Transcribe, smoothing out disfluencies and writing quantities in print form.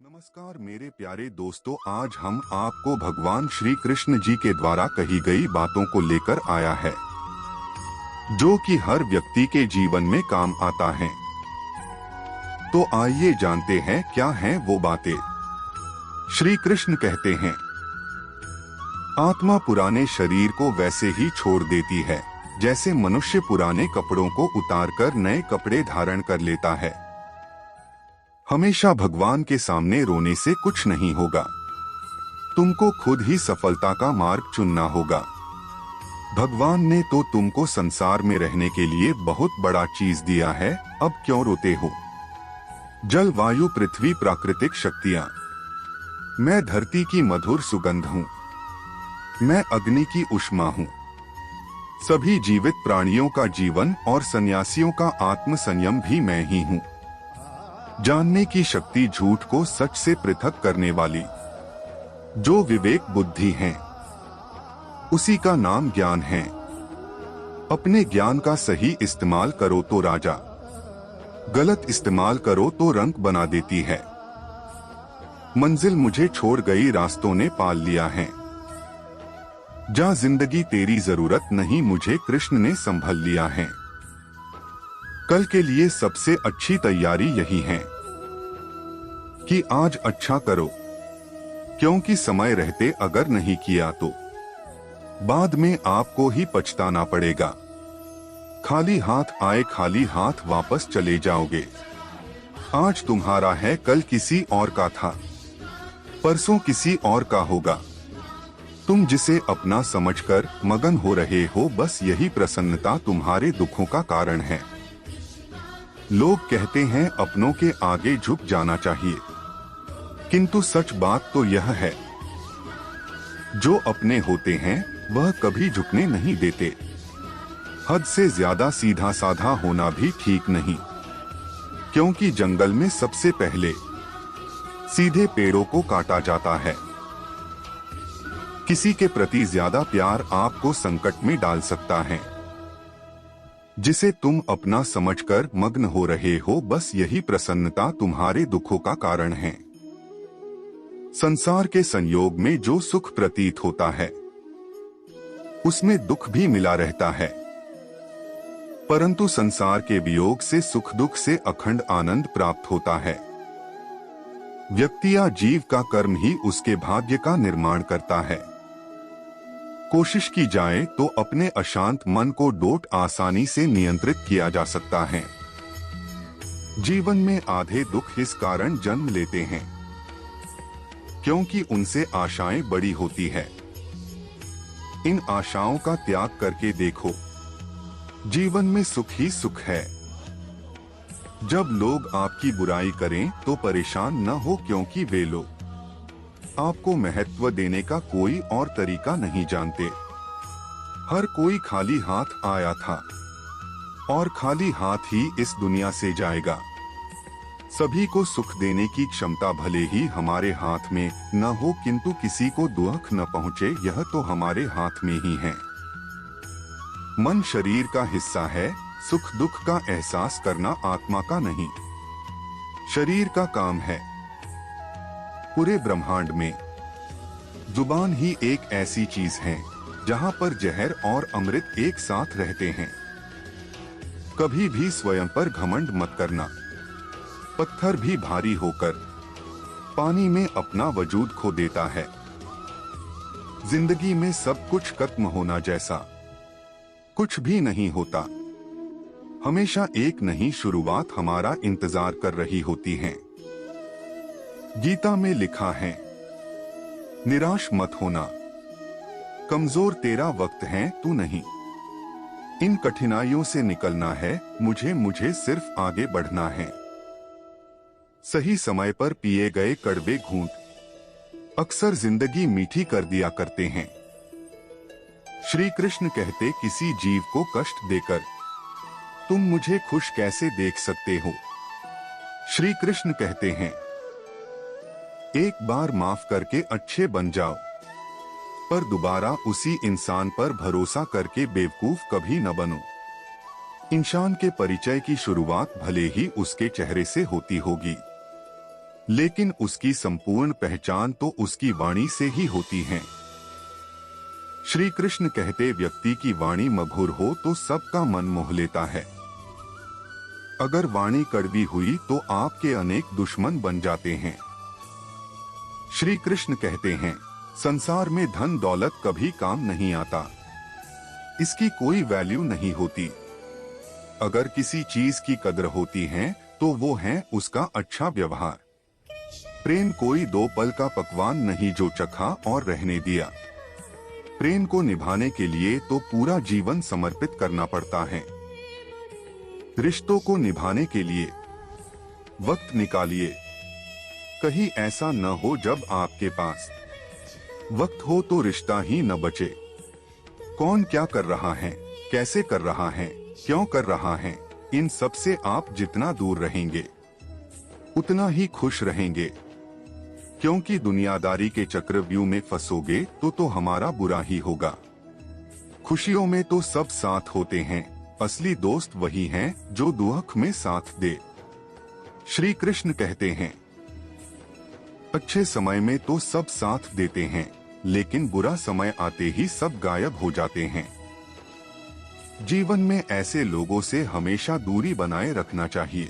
नमस्कार मेरे प्यारे दोस्तों, आज हम आपको भगवान श्री कृष्ण जी के द्वारा कही गई बातों को लेकर आया है जो कि हर व्यक्ति के जीवन में काम आता है। तो आइए जानते हैं क्या हैं वो बातें। श्री कृष्ण कहते हैं, आत्मा पुराने शरीर को वैसे ही छोड़ देती है जैसे मनुष्य पुराने कपड़ों को उतारकर नए कपड़े धारण कर लेता है। हमेशा भगवान के सामने रोने से कुछ नहीं होगा, तुमको खुद ही सफलता का मार्ग चुनना होगा। भगवान ने तो तुमको संसार में रहने के लिए बहुत बड़ा चीज दिया है, अब क्यों रोते हो। जल वायु पृथ्वी प्राकृतिक शक्तियां, मैं धरती की मधुर सुगंध हूँ, मैं अग्नि की उष्मा हूँ, सभी जीवित प्राणियों का जीवन और सन्यासियों का आत्म संयम भी मैं ही हूँ। जानने की शक्ति झूठ को सच से पृथक करने वाली जो विवेक बुद्धि है, उसी का नाम ज्ञान है। अपने ज्ञान का सही इस्तेमाल करो तो राजा, गलत इस्तेमाल करो तो रंक बना देती है। मंजिल मुझे छोड़ गई रास्तों ने पाल लिया है, जा जिंदगी तेरी जरूरत नहीं मुझे कृष्ण ने संभल लिया है। कल के लिए सबसे अच्छी तैयारी यही है कि आज अच्छा करो, क्योंकि समय रहते अगर नहीं किया तो बाद में आपको ही पछताना पड़ेगा। खाली हाथ आए खाली हाथ वापस चले जाओगे। आज तुम्हारा है, कल किसी और का था, परसों किसी और का होगा। तुम जिसे अपना समझकर मगन हो रहे हो, बस यही प्रसन्नता तुम्हारे दुखों का कारण है। लोग कहते हैं अपनों के आगे झुक जाना चाहिए, किंतु सच बात तो यह है, जो अपने होते हैं वह कभी झुकने नहीं देते। हद से ज्यादा सीधा साधा होना भी ठीक नहीं, क्योंकि जंगल में सबसे पहले सीधे पेड़ों को काटा जाता है। किसी के प्रति ज्यादा प्यार आपको संकट में डाल सकता है। जिसे तुम अपना समझकर मग्न हो रहे हो, बस यही प्रसन्नता तुम्हारे दुखों का कारण है। संसार के संयोग में जो सुख प्रतीत होता है उसमें दुख भी मिला रहता है, परंतु संसार के वियोग से सुख दुख से अखंड आनंद प्राप्त होता है। व्यक्ति या जीव का कर्म ही उसके भाग्य का निर्माण करता है। कोशिश की जाए तो अपने अशांत मन को डोट आसानी से नियंत्रित किया जा सकता है। जीवन में आधे दुख इस कारण जन्म लेते हैं क्योंकि उनसे आशाएं बड़ी होती है। इन आशाओं का त्याग करके देखो, जीवन में सुख ही सुख है। जब लोग आपकी बुराई करें तो परेशान न हो, क्योंकि वे लोग आपको महत्व देने का कोई और तरीका नहीं जानते। हर कोई खाली हाथ आया था और खाली हाथ ही इस दुनिया से जाएगा। सभी को सुख देने की क्षमता भले ही हमारे हाथ में न हो, किंतु किसी को दुख न पहुंचे यह तो हमारे हाथ में ही है। मन शरीर का हिस्सा है, सुख दुख का एहसास करना आत्मा का नहीं, शरीर का काम है। पूरे ब्रह्मांड में जुबान ही एक ऐसी चीज है जहां पर जहर और अमृत एक साथ रहते हैं। कभी भी स्वयं पर घमंड मत करना। पत्थर भी भारी होकर पानी में अपना वजूद खो देता है। जिंदगी में सब कुछ खत्म होना जैसा कुछ भी नहीं होता। हमेशा एक नई शुरुआत हमारा इंतजार कर रही होती है। गीता में लिखा है, निराश मत होना, कमजोर तेरा वक्त है तू नहीं। इन कठिनाइयों से निकलना है मुझे सिर्फ आगे बढ़ना है। सही समय पर पिए गए कड़वे घूंट अक्सर जिंदगी मीठी कर दिया करते हैं। श्री कृष्ण कहते, किसी जीव को कष्ट देकर तुम मुझे खुश कैसे देख सकते हो। श्री कृष्ण कहते हैं, एक बार माफ करके अच्छे बन जाओ, पर दोबारा उसी इंसान पर भरोसा करके बेवकूफ कभी न बनो। इंसान के परिचय की शुरुआत भले ही उसके चेहरे से होती होगी, लेकिन उसकी संपूर्ण पहचान तो उसकी वाणी से ही होती है। श्री कृष्ण कहते, व्यक्ति की वाणी मधुर हो तो सबका मन मोह लेता है। अगर वाणी कड़वी हुई तो आपके अनेक दुश्मन बन जाते हैं। श्री कृष्ण कहते हैं, संसार में धन दौलत कभी काम नहीं आता, इसकी कोई वैल्यू नहीं होती। अगर किसी चीज की कदर होती है तो वो है उसका अच्छा व्यवहार। प्रेम कोई 2 पल का पकवान नहीं जो चखा और रहने दिया। प्रेम को निभाने के लिए तो पूरा जीवन समर्पित करना पड़ता है। रिश्तों को निभाने के लिए वक्त निकालिए। कहीं ऐसा न हो जब आपके पास वक्त हो तो रिश्ता ही न बचे। कौन क्या कर रहा है, कैसे कर रहा है, क्यों कर रहा है, इन सब से आप जितना दूर रहेंगे उतना ही खुश रहेंगे। क्योंकि दुनियादारी के चक्रव्यूह में फंसोगे तो हमारा बुरा ही होगा। खुशियों में तो सब साथ होते हैं, असली दोस्त वही हैं जो दुख में साथ दे। श्री कृष्ण कहते हैं, अच्छे समय में तो सब साथ देते हैं, लेकिन बुरा समय आते ही सब गायब हो जाते हैं। जीवन में ऐसे लोगों से हमेशा दूरी बनाए रखना चाहिए।